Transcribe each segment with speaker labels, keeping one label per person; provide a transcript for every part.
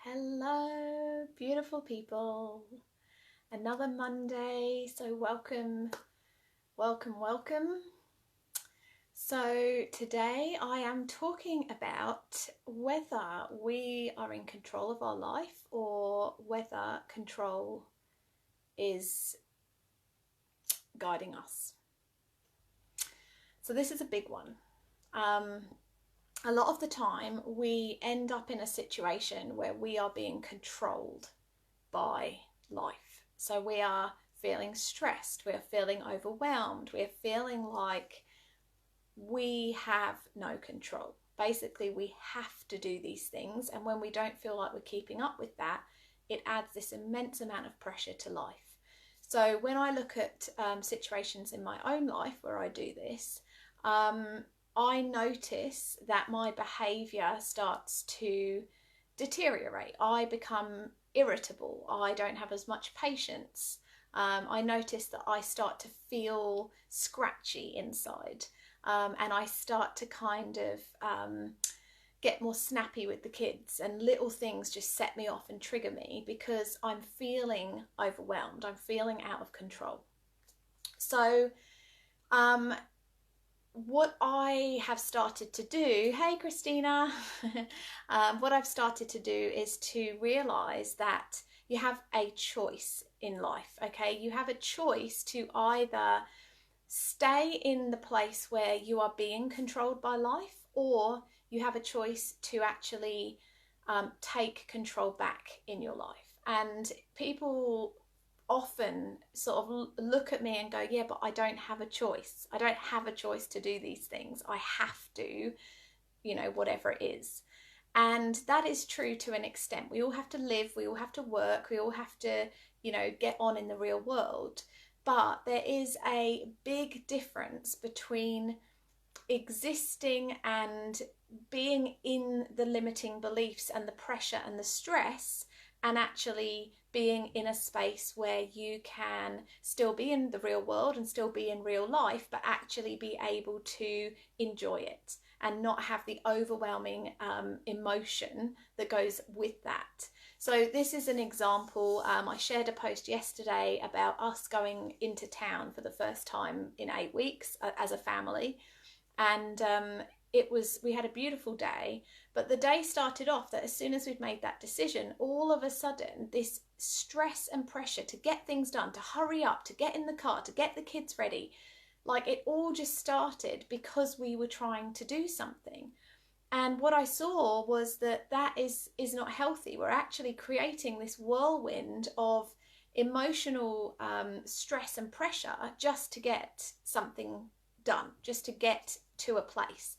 Speaker 1: Hello, beautiful people. Another Monday, so welcome. So today I am talking about whether we are in control of our life or whether control is guiding us. So this is a big one. A lot of the time we end up in a situation where we are being controlled by life. So we are feeling stressed, we're feeling overwhelmed, we're feeling like we have no control. Basically, we have to do these things, and when we don't feel like we're keeping up with that, it adds this immense amount of pressure to life. So when I look at situations in my own life where I do this, I notice that my behaviour starts to deteriorate. I become irritable. I don't have as much patience. I notice that I start to feel scratchy inside, and I start to kind of get more snappy with the kids, and little things just set me off and trigger me because I'm feeling overwhelmed. I'm feeling out of control. So what I have started to do, hey Christina, what I've started to do is to realize that you have a choice in life, okay? You have a choice to either stay in the place where you are being controlled by life, or you have a choice to actually take control back in your life. And people often sort of look at me and go, yeah, but I don't have a choice. I don't have a choice to do these things. I have to, whatever it is. And that is true to an extent. We all have to live, we all have to work, we all have to, get on in the real world. But there is a big difference between existing and being in the limiting beliefs and the pressure and the stress, and actually being in a space where you can still be in the real world and still be in real life, but actually be able to enjoy it and not have the overwhelming emotion that goes with that. So this is an example. I shared a post yesterday about us going into town for the first time in 8 weeks as a family. And we had a beautiful day, but the day started off that as soon as we'd made that decision, all of a sudden this stress and pressure to get things done, to hurry up, to get in the car, to get the kids ready, like it all just started because we were trying to do something. And what I saw was that is not healthy. We're actually creating this whirlwind of emotional stress and pressure just to get something done, just to get to a place.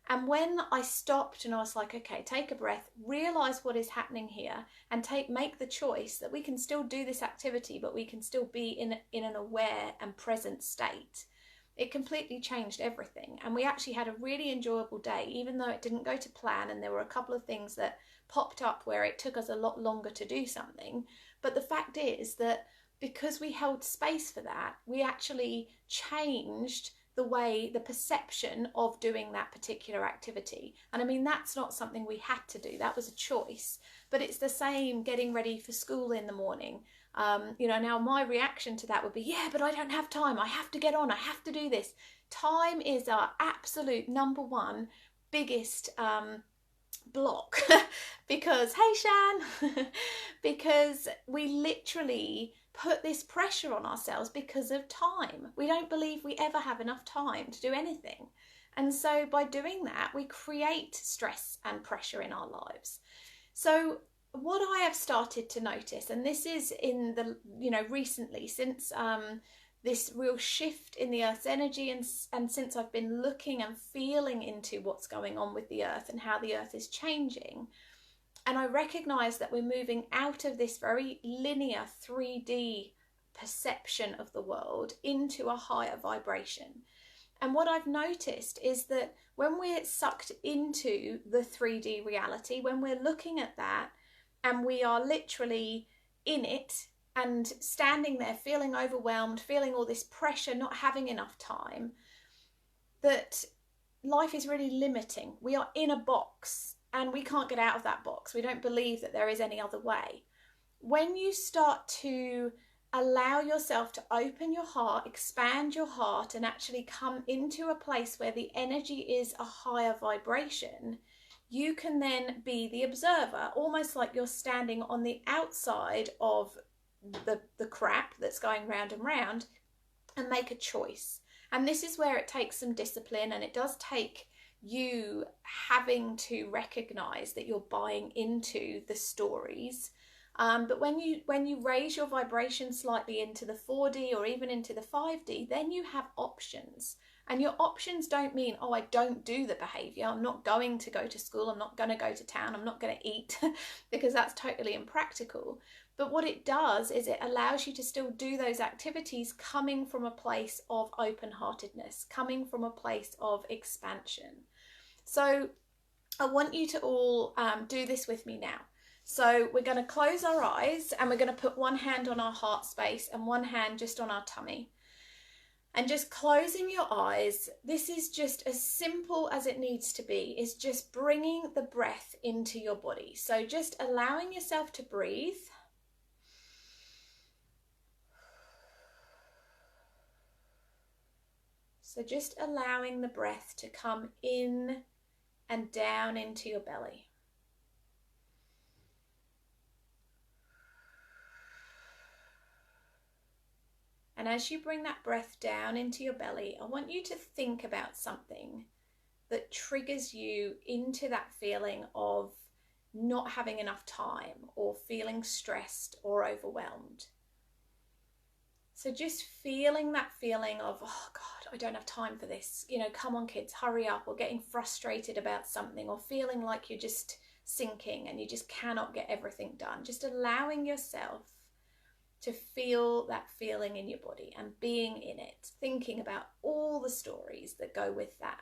Speaker 1: And when I stopped and I was like, okay, take a breath, realize what is happening here, and make the choice that we can still do this activity, but we can still be in an aware and present state, it completely changed everything. And we actually had a really enjoyable day, even though it didn't go to plan, and there were a couple of things that popped up where it took us a lot longer to do something. But the fact is that because we held space for that, we actually changed the perception of doing that particular activity. And I mean, that's not something we had to do, that was a choice. But it's the same getting ready for school in the morning. Now my reaction to that would be, yeah, but I don't have time, I have to get on, I have to do this. Time is our absolute number one biggest block because, hey Shan, because we literally put this pressure on ourselves because of time. We don't believe we ever have enough time to do anything. And so by doing that, we create stress and pressure in our lives. So what I have started to notice, and this is in the, recently, since this real shift in the Earth's energy, and since I've been looking and feeling into what's going on with the Earth and how the Earth is changing, and I recognize that we're moving out of this very linear 3D perception of the world into a higher vibration. And what I've noticed is that when we're sucked into the 3D reality, when we're looking at that and we are literally in it and standing there feeling overwhelmed, feeling all this pressure, not having enough time, that life is really limiting. We are in a box. and we can't get out of that box. We don't believe that there is any other way. When you start to allow yourself to open your heart, expand your heart, and actually come into a place where the energy is a higher vibration, you can then be the observer, almost like you're standing on the outside of the crap that's going round and round, and make a choice. And this is where it takes some discipline, and it does take you having to recognize that you're buying into the stories. But when you raise your vibration slightly into the 4D or even into the 5D, then you have options. And your options don't mean, oh, I don't do the behavior. I'm not going to go to school. I'm not going to go to town. I'm not going to eat because that's totally impractical. But what it does is it allows you to still do those activities coming from a place of open-heartedness, coming from a place of expansion. So I want you to all do this with me now. So we're going to close our eyes and we're going to put one hand on our heart space and one hand just on our tummy. And just closing your eyes, this is just as simple as it needs to be, is just bringing the breath into your body. So just allowing yourself to breathe. So just allowing the breath to come in and down into your belly. And as you bring that breath down into your belly, I want you to think about something that triggers you into that feeling of not having enough time or feeling stressed or overwhelmed. So just feeling that feeling of, oh God, I don't have time for this. You know, come on kids, hurry up, or getting frustrated about something, or feeling like you're just sinking and you just cannot get everything done. Just allowing yourself to feel that feeling in your body and being in it, thinking about all the stories that go with that.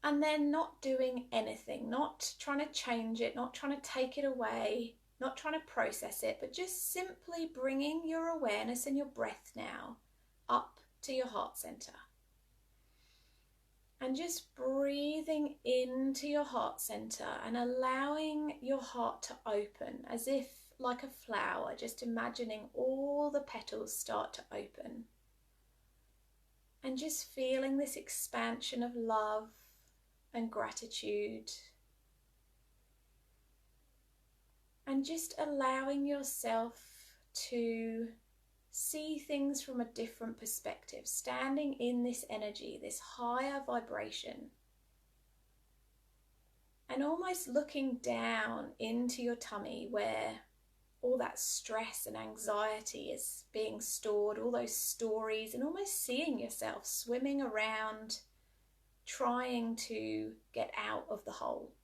Speaker 1: And then not doing anything, not trying to change it, not trying to take it away, not trying to process it, but just simply bringing your awareness and your breath now up to your heart center. And just breathing into your heart center and allowing your heart to open as if like a flower, just imagining all the petals start to open. And just feeling this expansion of love and gratitude. And just allowing yourself to see things from a different perspective, standing in this energy, this higher vibration, and almost looking down into your tummy where all that stress and anxiety is being stored, all those stories, and almost seeing yourself swimming around, trying to get out of the hole.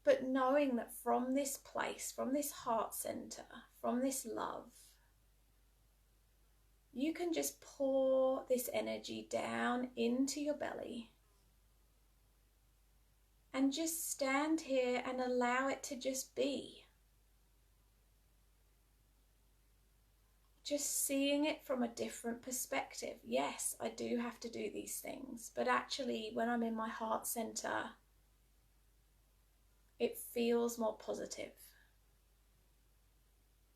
Speaker 1: But knowing that from this place, from this heart center, from this love, you can just pour this energy down into your belly and just stand here and allow it to just be. Just seeing it from a different perspective. Yes, I do have to do these things, but actually when I'm in my heart center, it feels more positive.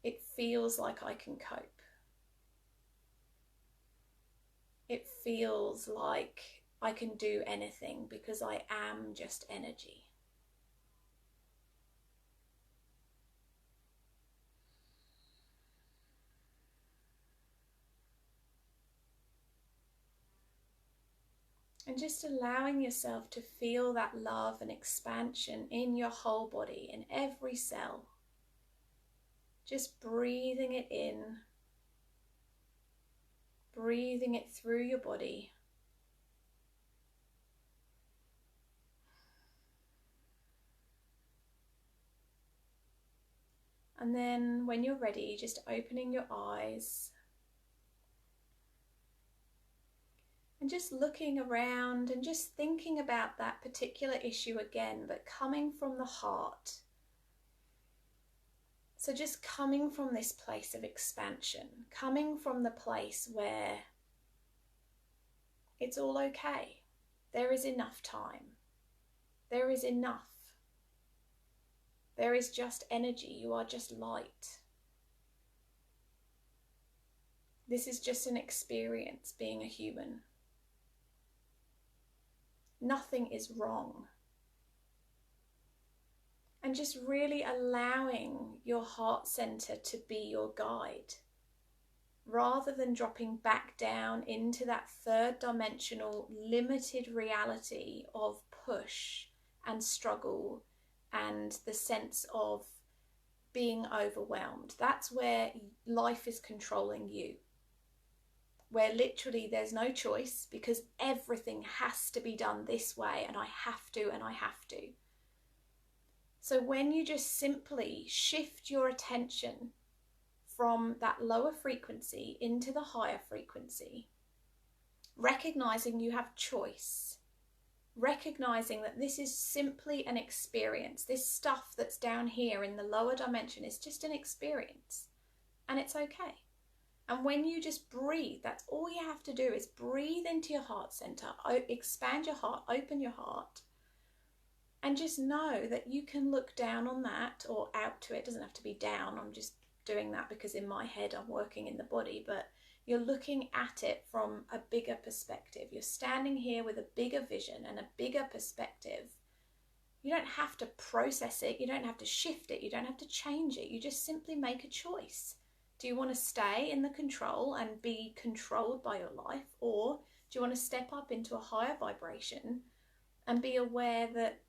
Speaker 1: It feels like I can cope. It feels like I can do anything because I am just energy. And just allowing yourself to feel that love and expansion in your whole body, in every cell. Just breathing it in, breathing it through your body. And then when you're ready, just opening your eyes. And just looking around and just thinking about that particular issue again, but coming from the heart. So just coming from this place of expansion, coming from the place where it's all okay. There is enough time. There is enough. There is just energy. You are just light. This is just an experience, being a human. Nothing is wrong. And just really allowing your heart center to be your guide, rather than dropping back down into that third dimensional limited reality of push and struggle and the sense of being overwhelmed. That's where life is controlling you, where literally there's no choice because everything has to be done this way, and I have to, and I have to. So when you just simply shift your attention from that lower frequency into the higher frequency, recognizing you have choice, recognizing that this is simply an experience, this stuff that's down here in the lower dimension is just an experience, and it's okay. And when you just breathe, that's all you have to do, is breathe into your heart center, expand your heart, open your heart, and just know that you can look down on that or out to it. It doesn't have to be down. I'm just doing that because in my head I'm working in the body, but you're looking at it from a bigger perspective. You're standing here with a bigger vision and a bigger perspective. You don't have to process it. You don't have to shift it. You don't have to change it. You just simply make a choice. Do you want to stay in the control and be controlled by your life? Or do you want to step up into a higher vibration and be aware that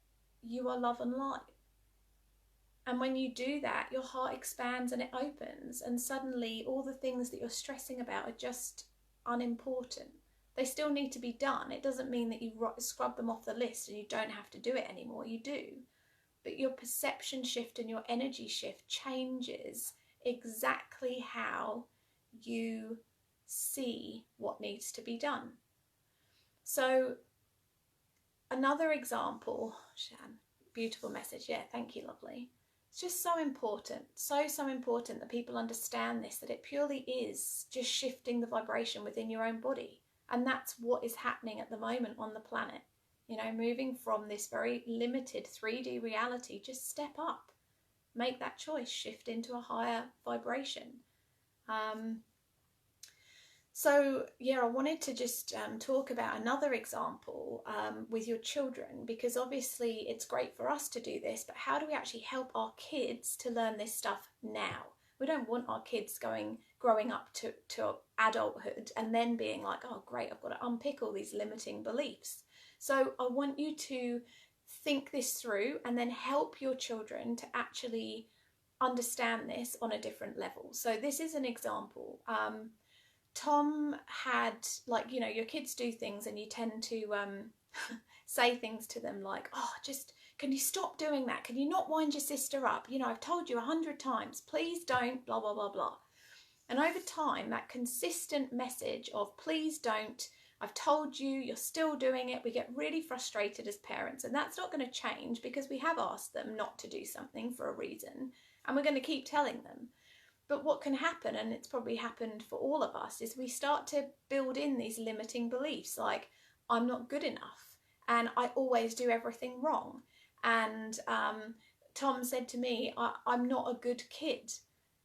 Speaker 1: you are love and light? And when you do that, your heart expands and it opens, and suddenly all the things that you're stressing about are just unimportant. They still need to be done. It doesn't mean that you scrub them off the list and you don't have to do it anymore. You do. But your perception shift and your energy shift changes exactly how you see what needs to be done. So another example, Shan, beautiful message. Yeah, thank you, lovely. It's just so important, so important that people understand this, that it purely is just shifting the vibration within your own body. And that's what is happening at the moment on the planet. You know, moving from this very limited 3D reality, just step up, make that choice, shift into a higher vibration. So yeah, I wanted to just talk about another example with your children, because obviously it's great for us to do this, but how do we actually help our kids to learn this stuff now? We don't want our kids growing up to adulthood and then being like, oh great, I've got to unpick all these limiting beliefs. So I want you to think this through and then help your children to actually understand this on a different level. So this is an example. Tom had, like, you know, your kids do things and you tend to say things to them like, oh, just, can you stop doing that? Can you not wind your sister up? You know, I've told you 100 times, please don't, blah, blah, blah, blah. And over time, that consistent message of please don't, I've told you, you're still doing it, we get really frustrated as parents. And that's not going to change because we have asked them not to do something for a reason, and we're going to keep telling them. But what can happen, and it's probably happened for all of us, is we start to build in these limiting beliefs like, I'm not good enough and I always do everything wrong. And Tom said to me, I'm not a good kid,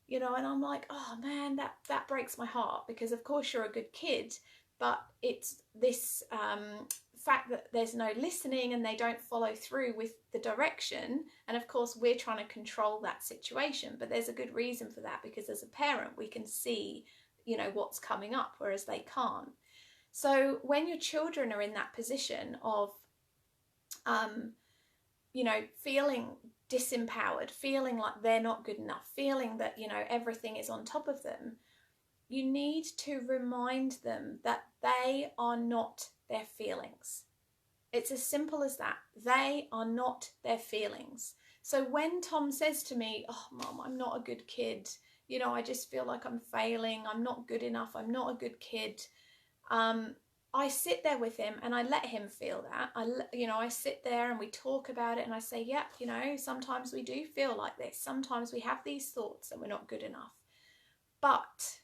Speaker 1: you know, and I'm like, oh man, that breaks my heart, because of course you're a good kid, but it's this fact that there's no listening and they don't follow through with the direction. And of course we're trying to control that situation, but there's a good reason for that, because as a parent we can see, you know, what's coming up, whereas they can't. So when your children are in that position of you know, feeling disempowered, feeling like they're not good enough, feeling that, you know, everything is on top of them, you need to remind them that they are not their feelings. It's as simple as that. They are not their feelings. So when Tom says to me, oh, Mom, I'm not a good kid, you know, I just feel like I'm failing, I'm not good enough, I'm not a good kid, I sit there with him and I let him feel that. I sit there and we talk about it and I say, yep, sometimes we do feel like this. Sometimes we have these thoughts that we're not good enough. But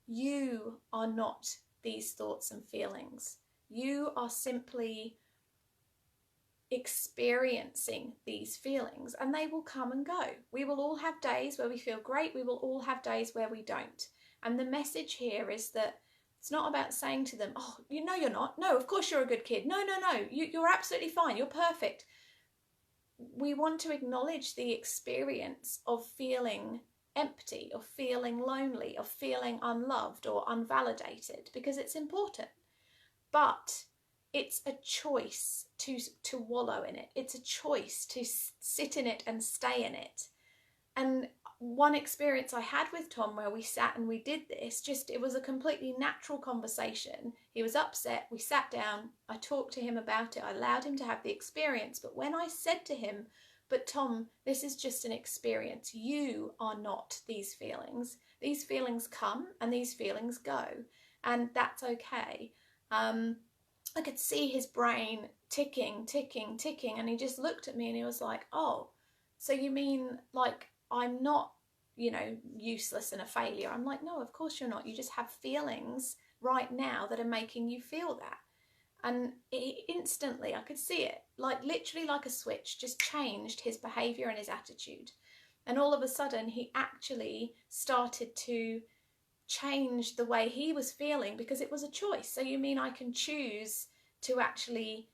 Speaker 1: you are not these thoughts and feelings. You are simply experiencing these feelings, and they will come and go. We will all have days where we feel great. We will all have days where we don't. And the message here is that it's not about saying to them, oh, you're not. No, of course you're a good kid. No, you're absolutely fine. You're perfect. We want to acknowledge the experience of feeling empty, of feeling lonely, of feeling unloved or unvalidated, because it's important. But it's a choice to wallow in it. It's a choice to sit in it and stay in it. And one experience I had with Tom where we sat and we did this, it was a completely natural conversation. He was upset, we sat down, I talked to him about it, I allowed him to have the experience. But when I said to him, but Tom, this is just an experience. You are not these feelings. These feelings come and these feelings go, and that's okay. I could see his brain ticking, and he just looked at me and he was like, oh, so you mean like I'm not, useless and a failure? I'm like, no, of course you're not. You just have feelings right now that are making you feel that. And instantly I could see it, like literally like a switch, just changed his behavior and his attitude. And all of a sudden he actually started to change the way he was feeling, because it was a choice. So you mean I can choose to actually,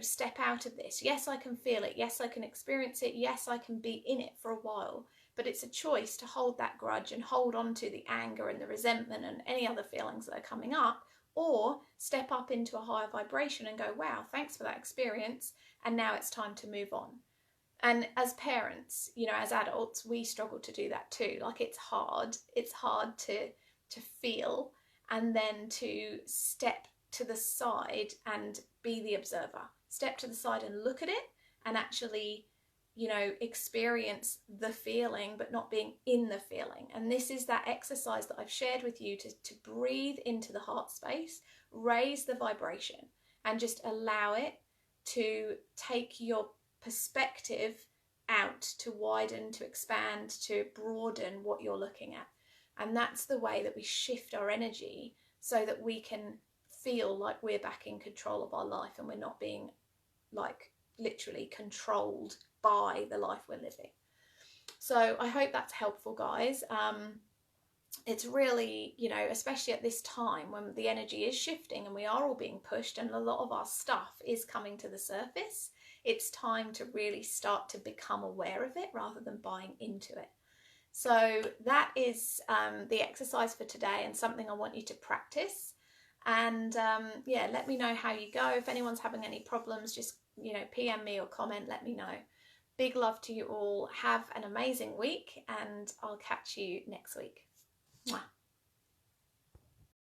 Speaker 1: step out of this? Yes, I can feel it. Yes, I can experience it. Yes, I can be in it for a while. But it's a choice to hold that grudge and hold on to the anger and the resentment and any other feelings that are coming up, or step up into a higher vibration and go, wow, thanks for that experience, and now it's time to move on. And as parents, as adults, we struggle to do that too. Like it's hard to feel and then to step to the side and be the observer. Step to the side and look at it and actually, experience the feeling, but not being in the feeling. And this is that exercise that I've shared with you to breathe into the heart space, raise the vibration, and just allow it to take your perspective out, to widen, to expand, to broaden what you're looking at. And that's the way that we shift our energy so that we can feel like we're back in control of our life and we're not being like literally controlled by the life we're living. So I hope that's helpful, guys. It's really, especially at this time when the energy is shifting and we are all being pushed and a lot of our stuff is coming to the surface, it's time to really start to become aware of it rather than buying into it. So that is the exercise for today, and something I want you to practice. And let me know how you go. If anyone's having any problems, just PM me or comment, let me know. Big love to you all. Have an amazing week, and I'll catch you next week. Mwah.